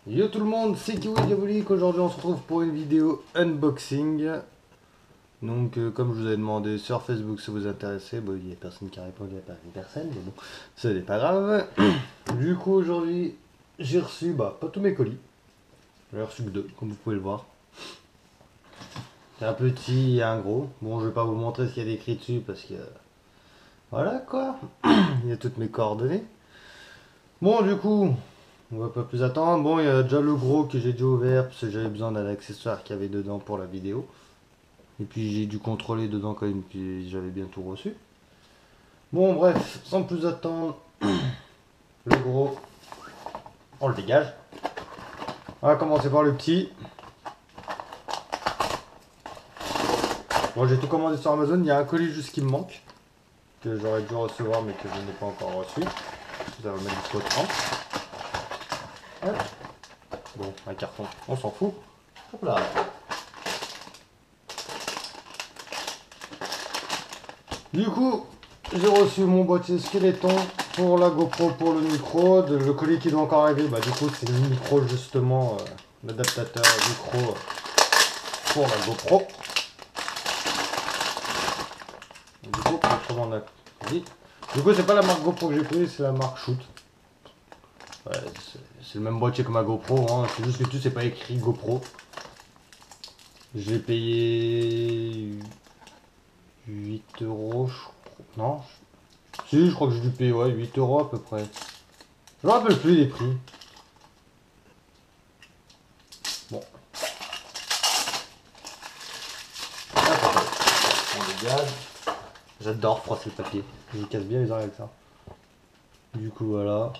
Yo tout le monde, c'est Kiwi Diabolique. Aujourd'hui on se retrouve pour une vidéo unboxing. Donc comme je vous avais demandé sur Facebook si vous intéressez, bon il n'y a personne qui a répondu, il n'y a pas personne, mais bon, ce n'est pas grave. Du coup aujourd'hui j'ai reçu, pas tous mes colis. J'en ai reçu que deux, comme vous pouvez le voir. C'est un petit et un gros. Bon je vais pas vous montrer ce qu'il y a d'écrit dessus parce que... Voilà quoi. Il y a toutes mes coordonnées. Bon du coup... On va pas plus attendre. Bon, il y a déjà le gros que j'ai déjà ouvert parce que j'avais besoin d'un accessoire qu'il y avait dedans pour la vidéo. Et puis j'ai dû contrôler dedans quand même, puis j'avais bien tout reçu. Bon, bref, sans plus attendre, le gros, on le dégage. On va commencer par le petit. Bon, j'ai tout commandé sur Amazon. Il y a un colis juste qui me manque, que j'aurais dû recevoir mais que je n'ai pas encore reçu. Ça va mettre jusqu'au 30. Hop. Bon, un carton, on s'en fout. Hop là. Du coup, j'ai reçu mon boîtier Skeleton pour la GoPro, pour le micro. Le colis qui doit encore arriver, du coup, c'est le micro justement, l'adaptateur micro pour la GoPro. Du coup, comme on a dit. Du coup, c'est pas la marque GoPro que j'ai pris, c'est la marque Shoot. Ouais, c'est le même boîtier que ma GoPro, hein. C'est juste que tout c'est pas écrit GoPro. J'ai payé 8 euros, je crois. Non, si, je crois que j'ai dû payer 8 euros à peu près. Je me rappelle plus les prix. Bon. On dégage. J'adore froisser le papier. Je casse bien les oreilles avec ça. Du coup, voilà.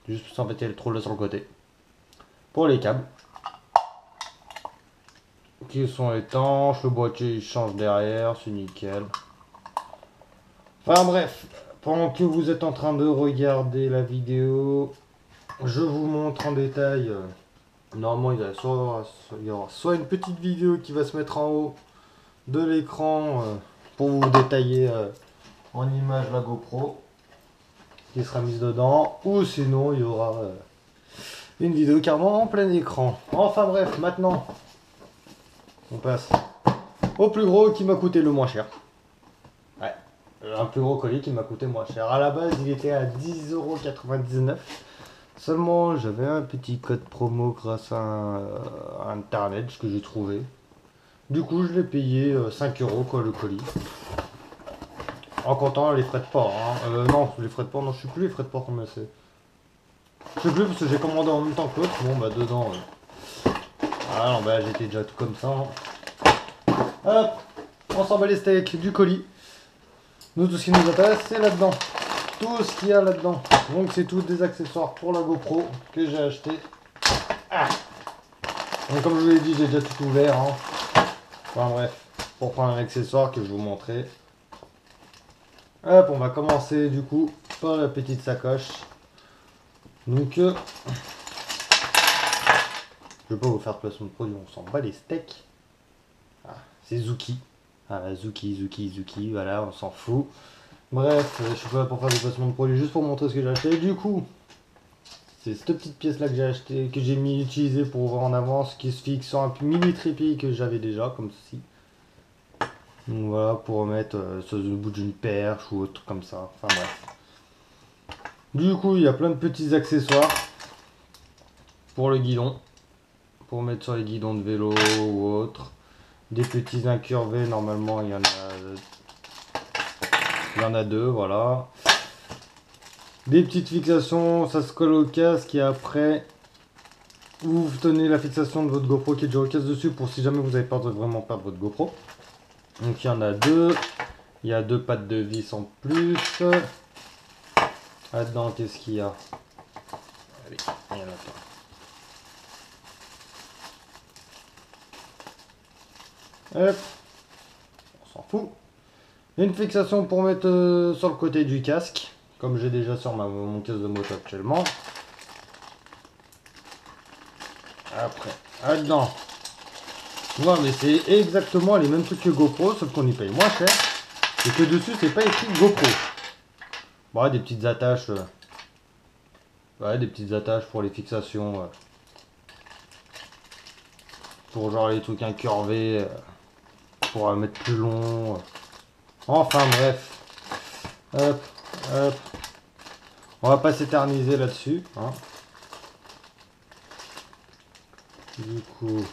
Juste pour s'embêter le troll là sur le côté. Pour les câbles. Qui sont étanches. Le boîtier il change derrière. C'est nickel. Enfin bref. Pendant que vous êtes en train de regarder la vidéo, je vous montre en détail. Normalement, il y aura soit une petite vidéo qui va se mettre en haut de l'écran pour vous détailler en image la GoPro qui sera mise dedans, ou sinon il y aura une vidéo carrément en plein écran. Enfin bref, maintenant on passe au plus gros qui m'a coûté le moins cher. Ouais, un plus gros colis qui m'a coûté moins cher. À la base, il était à 10,99 €. Seulement, j'avais un petit code promo grâce à internet, ce que j'ai trouvé. Du coup, je l'ai payé 5 € quoi, le colis. En comptant les frais de port. Hein. Non, les frais de port, non, je sais plus les frais de port combien c'est. Je sais plus parce que j'ai commandé en même temps que l'autre. Bon, dedans. Ah non, j'étais déjà tout comme ça. Hein. Hop, on s'en bat les steaks du colis. Nous, tout ce qui nous intéresse, c'est là-dedans. Tout ce qu'il y a là-dedans. Donc, c'est tous des accessoires pour la GoPro que j'ai acheté. Ah. Donc, comme je vous l'ai dit, j'ai déjà tout ouvert. Hein. Enfin, bref, pour prendre un accessoire que je vous montrer. Hop, on va commencer du coup par la petite sacoche. Donc, je vais pas vous faire de placement de produit, on s'en bat les steaks. Ah, c'est Zuki. Ah, Zuki, voilà, on s'en fout. Bref, je suis pas là pour faire des placements de produit, juste pour montrer ce que j'ai acheté. Du coup, c'est cette petite pièce là que j'ai acheté, que j'ai mis utilisé pour voir en avance, qui se fixe sur un mini trépied que j'avais déjà, comme ceci. Donc voilà, pour mettre sur le bout d'une perche ou autre comme ça. Enfin bref. Du coup, il y a plein de petits accessoires pour le guidon. Pour mettre sur les guidons de vélo ou autre. Des petits incurvés, normalement il y en a deux, voilà. Des petites fixations, ça se colle au casque et après vous tenez la fixation de votre GoPro qui est déjà au casque dessus pour si jamais vous avez peur de vraiment perdre votre GoPro. Donc il y en a deux. Il y a deux pattes de vis en plus. Là-dedans, qu'est-ce qu'il y a? Allez, il y en a pas. Hop, on s'en fout. Une fixation pour mettre sur le côté du casque, comme j'ai déjà sur mon casque de moto actuellement. Après, là-dedans. Ouais, mais c'est exactement les mêmes trucs que GoPro, sauf qu'on y paye moins cher. Et que dessus, c'est pas écrit GoPro. Bon, des petites attaches. Ouais, des petites attaches pour les fixations pour genre les trucs incurvés, pour mettre plus long. Enfin bref. Hop, hop. On va pas s'éterniser là-dessus. Hein. Du coup.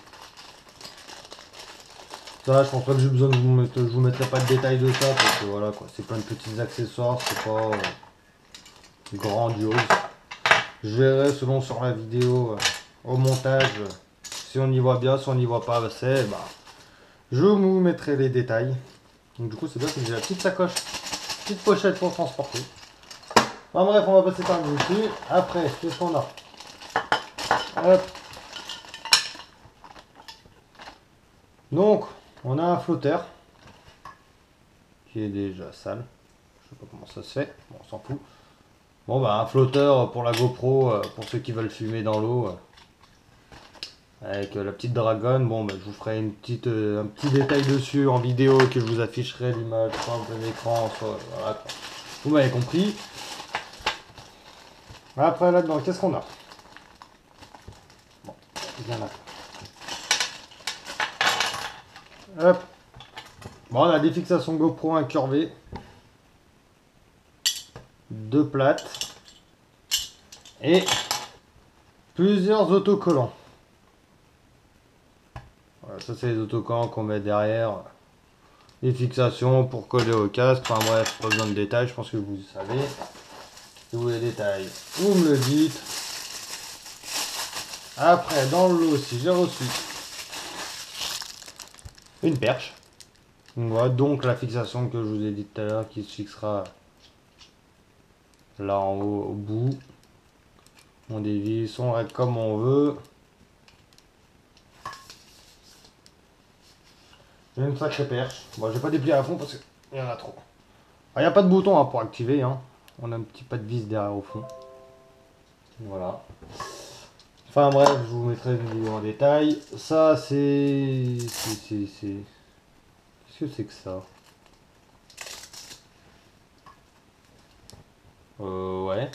Ça, je pense pas que j'ai besoin de vous mettre. Je vous mettrai pas de détails de ça parce que voilà quoi. C'est plein de petits accessoires, c'est pas grandiose. Je verrai selon sur la vidéo au montage si on y voit bien, si on n'y voit pas assez, bah, je vous mettrai les détails. Donc du coup c'est bien que j'ai la petite sacoche, petite pochette pour transporter. Enfin bref, on va passer par le dessus. Après, qu'est-ce qu'on a? Hop. Donc, on a un flotteur qui est déjà sale. Je sais pas comment ça se fait, bon, on s'en fout. Bon bah un flotteur pour la GoPro, pour ceux qui veulent filmer dans l'eau. Avec la petite dragonne, bon bah, je vous ferai un petit détail dessus en vidéo que je vous afficherai l'image soit en plein écran, soit voilà. Vous m'avez compris. Après là-dedans, qu'est-ce qu'on a? Bon, bien là. Hop. Bon, on a des fixations GoPro incurvées. 2 plates. Et plusieurs autocollants. Voilà, ça c'est les autocollants qu'on met derrière. Les fixations pour coller au casque. Enfin bref, pas besoin de détails, je pense que vous savez. Si vous voulez les détails, vous me le dites. Après, dans le lot aussi, j'ai reçu une perche. Voilà, donc la fixation que je vous ai dit tout à l'heure qui se fixera là en haut au bout. On dévisse, on règle comme on veut. J'ai une sacrée perche. Bon, j'ai pas déplié à fond parce qu'il y en a trop. Il n'y a pas de bouton hein, pour activer. Hein. On a un petit pas de vis derrière au fond. Voilà. Enfin bref, je vous mettrai une vidéo en détail. Ça c'est... Qu'est-ce que c'est que ça? Ouais.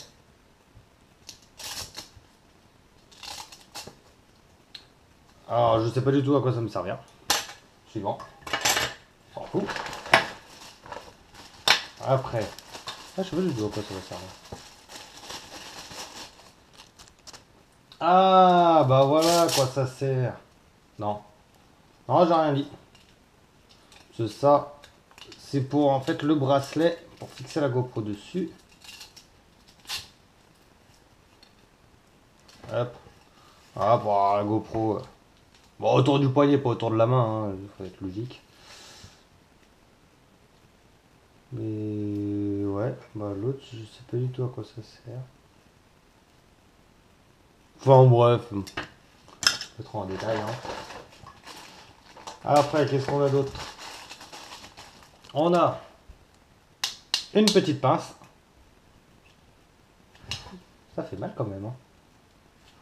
Alors je sais pas du tout à quoi ça me servir. Suivant. On s'en fout. Après. Ah, je sais pas du tout à quoi ça va servir. Ah, bah voilà à quoi ça sert. Non. Non, j'ai rien dit. C'est ça. C'est pour en fait le bracelet pour fixer la GoPro dessus. Hop. Ah, pour avoir la GoPro. Bon, autour du poignet, pas autour de la main. Il faut être logique. Mais ouais, bah l'autre, je sais pas du tout à quoi ça sert. Enfin bref. Pas trop en détail. Hein. Après, qu'est-ce qu'on a d'autre? On a une petite pince. Ça fait mal quand même. Hein.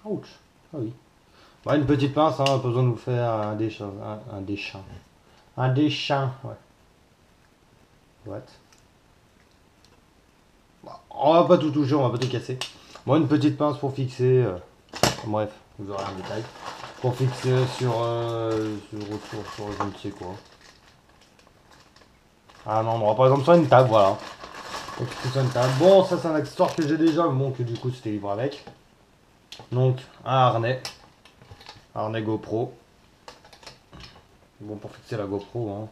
Ouch. Ah oui. Bah, une petite pince, hein, pas besoin de vous faire un dessin. Un dessin. Un dessin, ouais. What? Bah, on va pas tout toucher, on va pas tout casser. Bon, une petite pince pour fixer. Bref, vous aurez un détail. Pour fixer sur je ne sais quoi. À un endroit, par exemple sur une table, voilà. Pour fixer sur une table. Bon, ça c'est un accessoire que j'ai déjà, mais bon, que du coup c'était livré avec. Donc, un harnais. Harnais GoPro. Bon, pour fixer la GoPro, hein.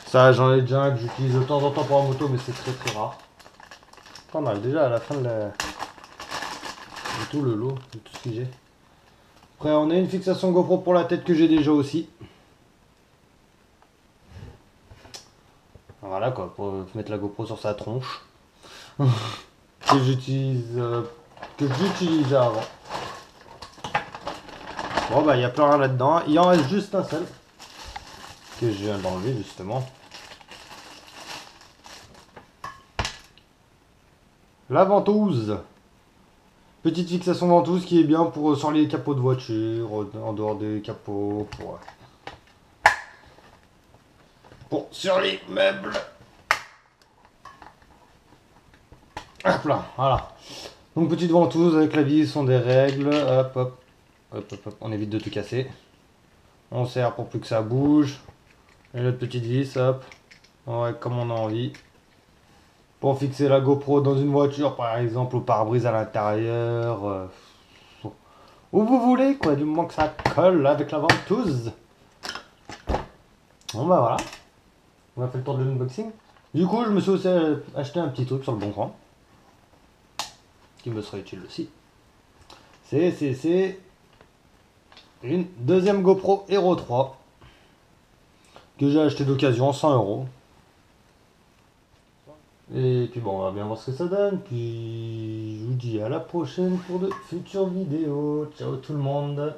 Ça, j'en ai déjà un que j'utilise de temps en temps pour la moto, mais c'est très très rare. On a déjà à la fin de tout le lot, de tout ce que j'ai. Après, on a une fixation GoPro pour la tête que j'ai déjà aussi. Voilà quoi, pour mettre la GoPro sur sa tronche. que j'utilisais avant. Bon bah il n'y a plus rien là-dedans. Il en reste juste un seul. Que je viens d'enlever justement. La ventouse. Petite fixation ventouse qui est bien pour sur les capots de voiture, en dehors des capots, pour sur les meubles. Hop là, voilà. Donc petite ventouse avec la vis, sont des règles, hop hop. Hop, hop, hop, on évite de tout casser. On serre pour plus que ça bouge. Et notre petite vis, hop. Ouais, comme on a envie. Pour fixer la GoPro dans une voiture, par exemple, au pare-brise à l'intérieur. Où vous voulez, quoi, du moment que ça colle avec la ventouse. Bon bah voilà. On a fait le tour de l'unboxing. Du coup, je me suis aussi acheté un petit truc sur le bon coin. Qui me sera utile aussi. C'est une deuxième GoPro Hero 3. Que j'ai acheté d'occasion, 100 euros. Et puis bon, on va bien voir ce que ça donne. Puis je vous dis à la prochaine pour de futures vidéos. Ciao tout le monde.